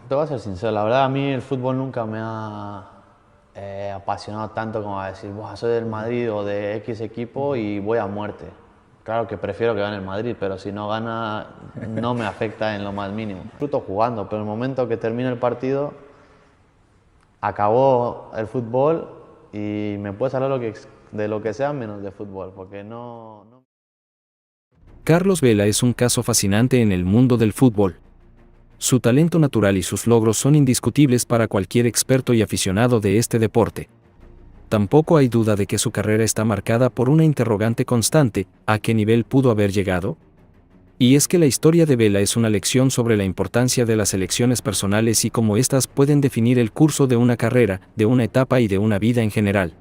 Te voy a ser sincero, la verdad a mí el fútbol nunca me ha apasionado tanto como a decir, "Buah, soy del Madrid o de X equipo y voy a muerte". Claro que prefiero que gane el Madrid, pero si no gana no me afecta en lo más mínimo. Disfruto jugando, pero en el momento que termine el partido, acabó el fútbol y me puedes hablar de lo que sea menos de fútbol, porque no... Carlos Vela es un caso fascinante en el mundo del fútbol. Su talento natural y sus logros son indiscutibles para cualquier experto y aficionado de este deporte. Tampoco hay duda de que su carrera está marcada por una interrogante constante: ¿a qué nivel pudo haber llegado? Y es que la historia de Vela es una lección sobre la importancia de las elecciones personales y cómo éstas pueden definir el curso de una carrera, de una etapa y de una vida en general.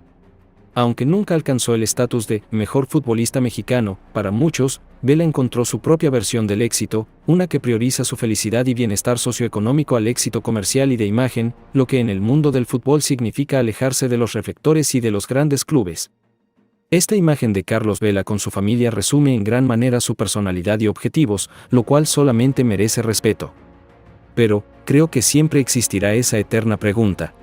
Aunque nunca alcanzó el estatus de mejor futbolista mexicano, para muchos, Vela encontró su propia versión del éxito, una que prioriza su felicidad y bienestar socioeconómico al éxito comercial y de imagen, lo que en el mundo del fútbol significa alejarse de los reflectores y de los grandes clubes. Esta imagen de Carlos Vela con su familia resume en gran manera su personalidad y objetivos, lo cual solamente merece respeto. Pero, creo que siempre existirá esa eterna pregunta: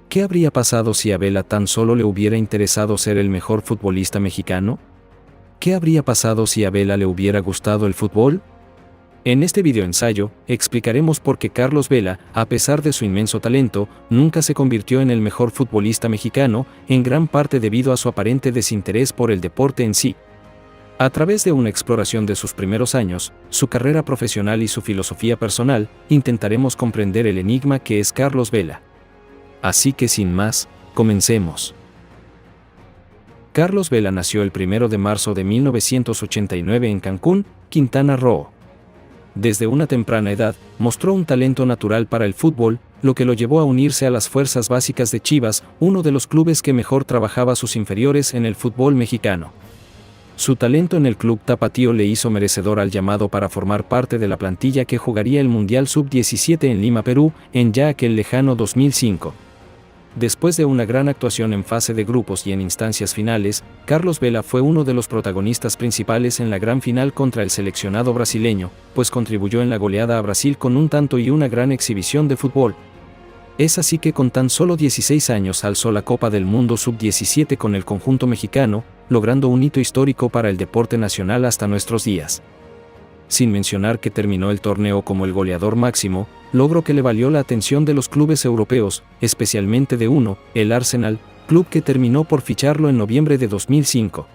¿qué habría pasado si a Vela tan solo le hubiera interesado ser el mejor futbolista mexicano? ¿Qué habría pasado si a Vela le hubiera gustado el fútbol? En este videoensayo, explicaremos por qué Carlos Vela, a pesar de su inmenso talento, nunca se convirtió en el mejor futbolista mexicano, en gran parte debido a su aparente desinterés por el deporte en sí. A través de una exploración de sus primeros años, su carrera profesional y su filosofía personal, intentaremos comprender el enigma que es Carlos Vela. Así que sin más, comencemos. Carlos Vela nació el 1 de marzo de 1989 en Cancún, Quintana Roo. Desde una temprana edad, mostró un talento natural para el fútbol, lo que lo llevó a unirse a las fuerzas básicas de Chivas, uno de los clubes que mejor trabajaba sus inferiores en el fútbol mexicano. Su talento en el club tapatío le hizo merecedor al llamado para formar parte de la plantilla que jugaría el Mundial Sub-17 en Lima, Perú, en ya aquel lejano 2005. Después de una gran actuación en fase de grupos y en instancias finales, Carlos Vela fue uno de los protagonistas principales en la gran final contra el seleccionado brasileño, pues contribuyó en la goleada a Brasil con un tanto y una gran exhibición de fútbol. Es así que con tan solo 16 años alzó la Copa del Mundo Sub-17 con el conjunto mexicano, logrando un hito histórico para el deporte nacional hasta nuestros días. Sin mencionar que terminó el torneo como el goleador máximo, logro que le valió la atención de los clubes europeos, especialmente de uno, el Arsenal, club que terminó por ficharlo en noviembre de 2005.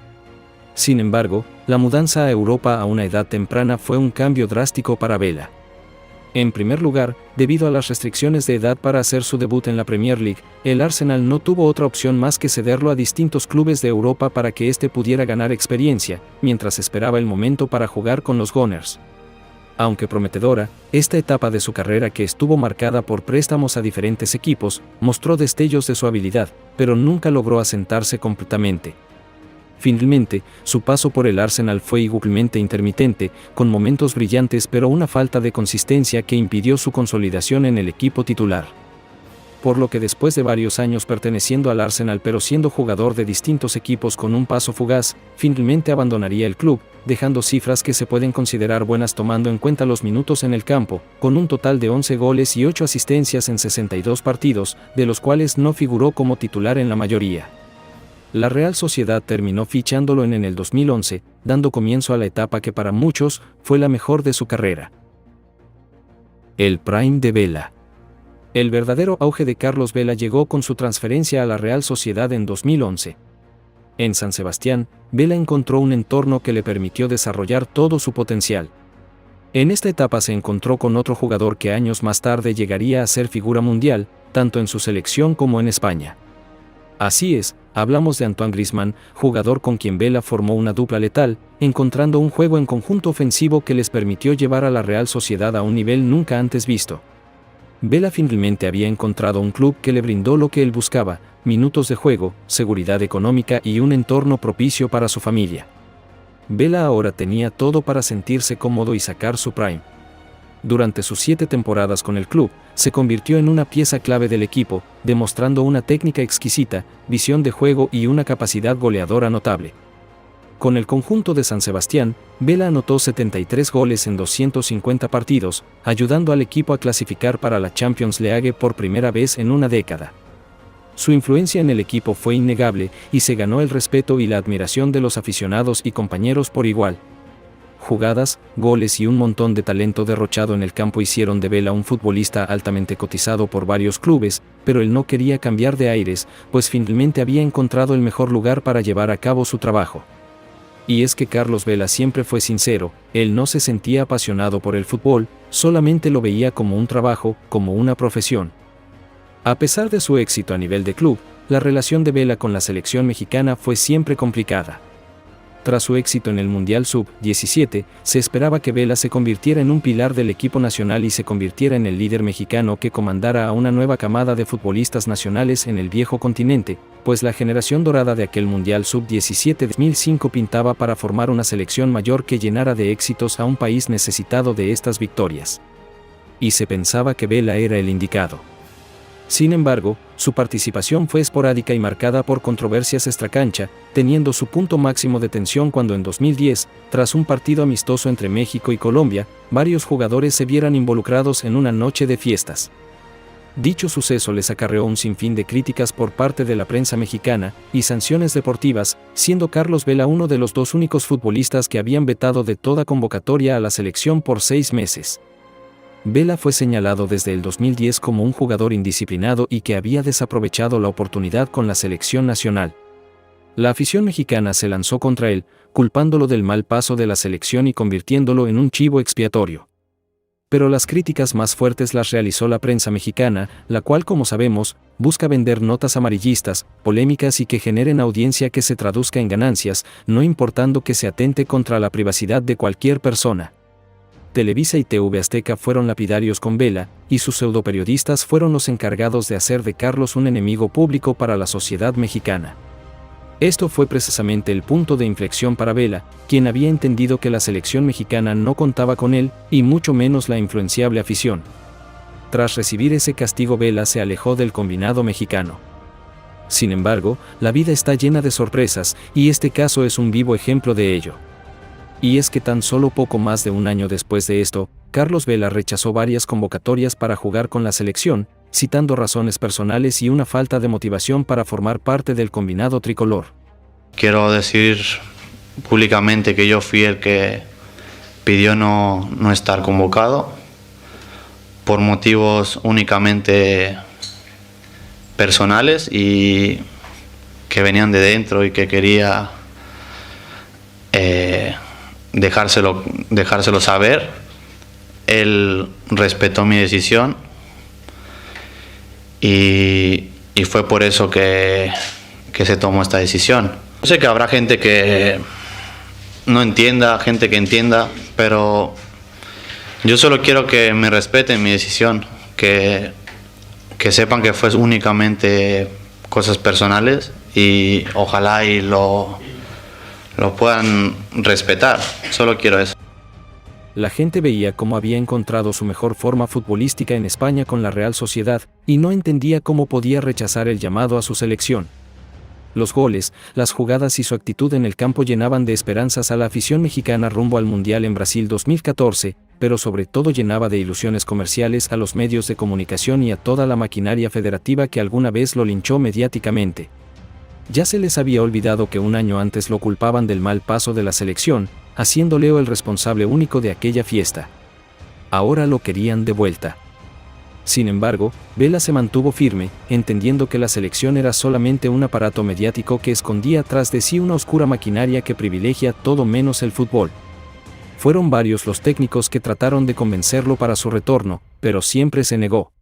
Sin embargo, la mudanza a Europa a una edad temprana fue un cambio drástico para Vela. En primer lugar, debido a las restricciones de edad para hacer su debut en la Premier League, el Arsenal no tuvo otra opción más que cederlo a distintos clubes de Europa para que éste pudiera ganar experiencia, mientras esperaba el momento para jugar con los Gunners. Aunque prometedora, esta etapa de su carrera, que estuvo marcada por préstamos a diferentes equipos, mostró destellos de su habilidad, pero nunca logró asentarse completamente. Finalmente, su paso por el Arsenal fue igualmente intermitente, con momentos brillantes pero una falta de consistencia que impidió su consolidación en el equipo titular. Por lo que después de varios años perteneciendo al Arsenal pero siendo jugador de distintos equipos con un paso fugaz, finalmente abandonaría el club, dejando cifras que se pueden considerar buenas tomando en cuenta los minutos en el campo, con un total de 11 goles y 8 asistencias en 62 partidos, de los cuales no figuró como titular en la mayoría. La Real Sociedad terminó fichándolo en el 2011, dando comienzo a la etapa que para muchos fue la mejor de su carrera. El Prime de Vela. El verdadero auge de Carlos Vela llegó con su transferencia a la Real Sociedad en 2011. En San Sebastián, Vela encontró un entorno que le permitió desarrollar todo su potencial. En esta etapa se encontró con otro jugador que años más tarde llegaría a ser figura mundial, tanto en su selección como en España. Así es, hablamos de Antoine Griezmann, jugador con quien Vela formó una dupla letal, encontrando un juego en conjunto ofensivo que les permitió llevar a la Real Sociedad a un nivel nunca antes visto. Vela finalmente había encontrado un club que le brindó lo que él buscaba: minutos de juego, seguridad económica y un entorno propicio para su familia. Vela ahora tenía todo para sentirse cómodo y sacar su prime. Durante sus 7 temporadas con el club, se convirtió en una pieza clave del equipo, demostrando una técnica exquisita, visión de juego y una capacidad goleadora notable. Con el conjunto de San Sebastián, Vela anotó 73 goles en 250 partidos, ayudando al equipo a clasificar para la Champions League por primera vez en una década. Su influencia en el equipo fue innegable y se ganó el respeto y la admiración de los aficionados y compañeros por igual. Jugadas, goles y un montón de talento derrochado en el campo hicieron de Vela un futbolista altamente cotizado por varios clubes, pero él no quería cambiar de aires, pues finalmente había encontrado el mejor lugar para llevar a cabo su trabajo. Y es que Carlos Vela siempre fue sincero, él no se sentía apasionado por el fútbol, solamente lo veía como un trabajo, como una profesión. A pesar de su éxito a nivel de club, la relación de Vela con la selección mexicana fue siempre complicada. Tras su éxito en el Mundial Sub-17, se esperaba que Vela se convirtiera en un pilar del equipo nacional y se convirtiera en el líder mexicano que comandara a una nueva camada de futbolistas nacionales en el viejo continente, pues la generación dorada de aquel Mundial Sub-17 de 2005 pintaba para formar una selección mayor que llenara de éxitos a un país necesitado de estas victorias. Y se pensaba que Vela era el indicado. Sin embargo, su participación fue esporádica y marcada por controversias extracancha, teniendo su punto máximo de tensión cuando en 2010, tras un partido amistoso entre México y Colombia, varios jugadores se vieran involucrados en una noche de fiestas. Dicho suceso les acarreó un sinfín de críticas por parte de la prensa mexicana y sanciones deportivas, siendo Carlos Vela uno de los dos únicos futbolistas que habían vetado de toda convocatoria a la selección por 6 meses. Vela fue señalado desde el 2010 como un jugador indisciplinado y que había desaprovechado la oportunidad con la selección nacional. La afición mexicana se lanzó contra él, culpándolo del mal paso de la selección y convirtiéndolo en un chivo expiatorio. Pero las críticas más fuertes las realizó la prensa mexicana, la cual, como sabemos, busca vender notas amarillistas, polémicas y que generen audiencia que se traduzca en ganancias, no importando que se atente contra la privacidad de cualquier persona. Televisa y TV Azteca fueron lapidarios con Vela, y sus pseudoperiodistas fueron los encargados de hacer de Carlos un enemigo público para la sociedad mexicana. Esto fue precisamente el punto de inflexión para Vela, quien había entendido que la selección mexicana no contaba con él, y mucho menos la influenciable afición. Tras recibir ese castigo, Vela se alejó del combinado mexicano. Sin embargo, la vida está llena de sorpresas, y este caso es un vivo ejemplo de ello. Y es que tan solo poco más de un año después de esto, Carlos Vela rechazó varias convocatorias para jugar con la selección, citando razones personales y una falta de motivación para formar parte del combinado tricolor. Quiero decir públicamente que yo fui el que pidió no estar convocado por motivos únicamente personales y que venían de dentro y que quería dejárselo saber. Él respetó mi decisión y fue por eso que se tomó esta decisión. Yo sé que habrá gente que no entienda, gente que entienda, pero yo solo quiero que me respeten mi decisión, que sepan que fue únicamente cosas personales y ojalá y lo puedan respetar. Solo quiero eso. La gente veía cómo había encontrado su mejor forma futbolística en España con la Real Sociedad, y no entendía cómo podía rechazar el llamado a su selección. Los goles, las jugadas y su actitud en el campo llenaban de esperanzas a la afición mexicana rumbo al Mundial en Brasil 2014, pero sobre todo llenaba de ilusiones comerciales a los medios de comunicación y a toda la maquinaria federativa que alguna vez lo linchó mediáticamente. Ya se les había olvidado que un año antes lo culpaban del mal paso de la selección, haciendo Leo el responsable único de aquella fiesta. Ahora lo querían de vuelta. Sin embargo, Vela se mantuvo firme, entendiendo que la selección era solamente un aparato mediático que escondía tras de sí una oscura maquinaria que privilegia todo menos el fútbol. Fueron varios los técnicos que trataron de convencerlo para su retorno, pero siempre se negó.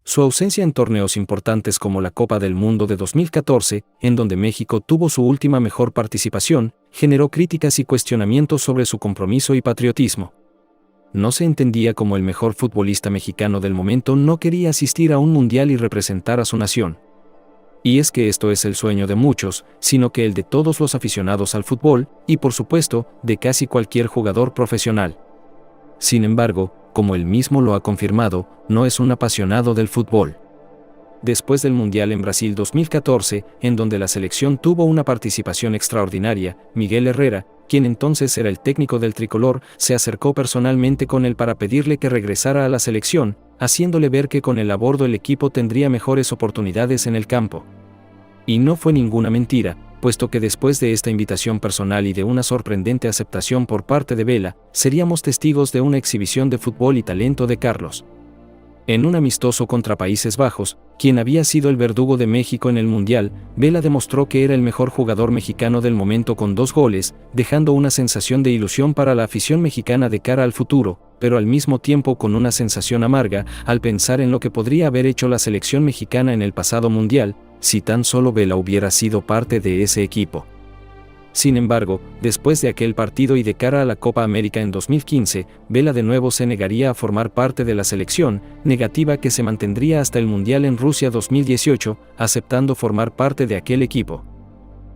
Su ausencia en torneos importantes como la Copa del Mundo de 2014, en donde México tuvo su última mejor participación, generó críticas y cuestionamientos sobre su compromiso y patriotismo. No se entendía cómo el mejor futbolista mexicano del momento no quería asistir a un mundial y representar a su nación. Y es que esto es el sueño de muchos, sino que el de todos los aficionados al fútbol, y por supuesto, de casi cualquier jugador profesional. Sin embargo, como él mismo lo ha confirmado, no es un apasionado del fútbol. después del Mundial en Brasil 2014, en donde la selección tuvo una participación extraordinaria, Miguel Herrera, quien entonces era el técnico del tricolor, se acercó personalmente con él para pedirle que regresara a la selección, haciéndole ver que con él a bordo el equipo tendría mejores oportunidades en el campo. Y no fue ninguna mentira, puesto que después de esta invitación personal y de una sorprendente aceptación por parte de Vela, seríamos testigos de una exhibición de fútbol y talento de Carlos. En un amistoso contra Países Bajos, quien había sido el verdugo de México en el Mundial, Vela demostró que era el mejor jugador mexicano del momento con 2 goles, dejando una sensación de ilusión para la afición mexicana de cara al futuro, pero al mismo tiempo con una sensación amarga al pensar en lo que podría haber hecho la selección mexicana en el pasado Mundial, si tan solo Vela hubiera sido parte de ese equipo. Sin embargo, después de aquel partido y de cara a la Copa América en 2015, Vela de nuevo se negaría a formar parte de la selección, negativa que se mantendría hasta el Mundial en Rusia 2018, aceptando formar parte de aquel equipo.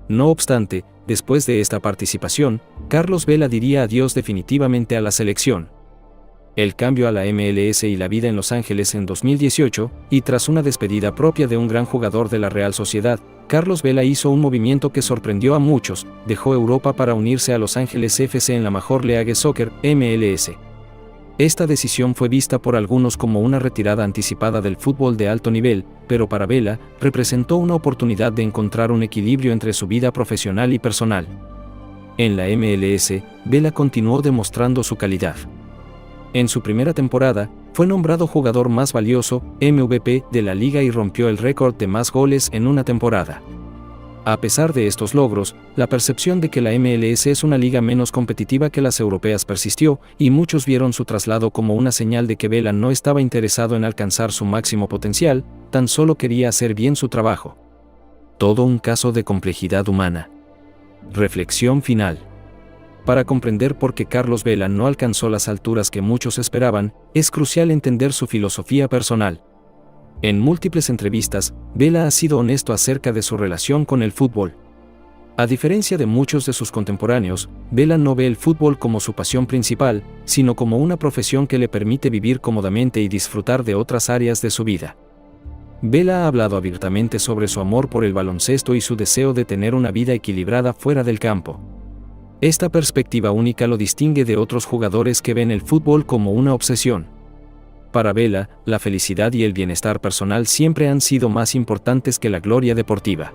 No obstante, después de esta participación, Carlos Vela diría adiós definitivamente a la selección. El cambio a la MLS y la vida en Los Ángeles en 2018, y tras una despedida propia de un gran jugador de la Real Sociedad, Carlos Vela hizo un movimiento que sorprendió a muchos, dejó Europa para unirse a Los Ángeles FC en la Major League Soccer, MLS. Esta decisión fue vista por algunos como una retirada anticipada del fútbol de alto nivel, pero para Vela, representó una oportunidad de encontrar un equilibrio entre su vida profesional y personal. En la MLS, Vela continuó demostrando su calidad. En su primera temporada, fue nombrado jugador más valioso, MVP, de la liga y rompió el récord de más goles en una temporada. A pesar de estos logros, la percepción de que la MLS es una liga menos competitiva que las europeas persistió, y muchos vieron su traslado como una señal de que Vela no estaba interesado en alcanzar su máximo potencial, tan solo quería hacer bien su trabajo. Todo un caso de complejidad humana. Reflexión final. Para comprender por qué Carlos Vela no alcanzó las alturas que muchos esperaban, es crucial entender su filosofía personal. En múltiples entrevistas, Vela ha sido honesto acerca de su relación con el fútbol. A diferencia de muchos de sus contemporáneos, Vela no ve el fútbol como su pasión principal, sino como una profesión que le permite vivir cómodamente y disfrutar de otras áreas de su vida. Vela ha hablado abiertamente sobre su amor por el baloncesto y su deseo de tener una vida equilibrada fuera del campo. Esta perspectiva única lo distingue de otros jugadores que ven el fútbol como una obsesión. Para Vela, la felicidad y el bienestar personal siempre han sido más importantes que la gloria deportiva.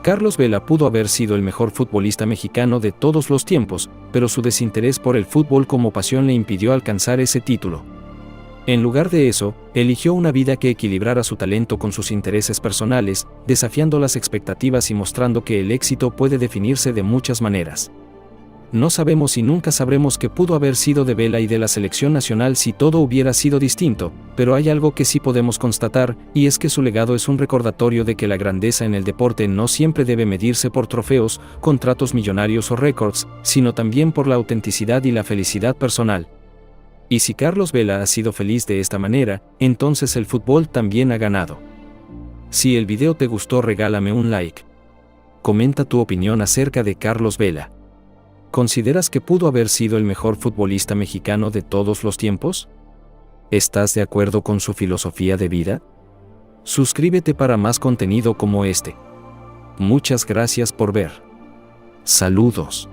Carlos Vela pudo haber sido el mejor futbolista mexicano de todos los tiempos, pero su desinterés por el fútbol como pasión le impidió alcanzar ese título. En lugar de eso, eligió una vida que equilibrara su talento con sus intereses personales, desafiando las expectativas y mostrando que el éxito puede definirse de muchas maneras. No sabemos y nunca sabremos qué pudo haber sido de Vela y de la selección nacional si todo hubiera sido distinto, pero hay algo que sí podemos constatar, y es que su legado es un recordatorio de que la grandeza en el deporte no siempre debe medirse por trofeos, contratos millonarios o récords, sino también por la autenticidad y la felicidad personal. Y si Carlos Vela ha sido feliz de esta manera, entonces el fútbol también ha ganado. Si el video te gustó, regálame un like. Comenta tu opinión acerca de Carlos Vela. ¿Consideras que pudo haber sido el mejor futbolista mexicano de todos los tiempos? ¿Estás de acuerdo con su filosofía de vida? Suscríbete para más contenido como este. Muchas gracias por ver. Saludos.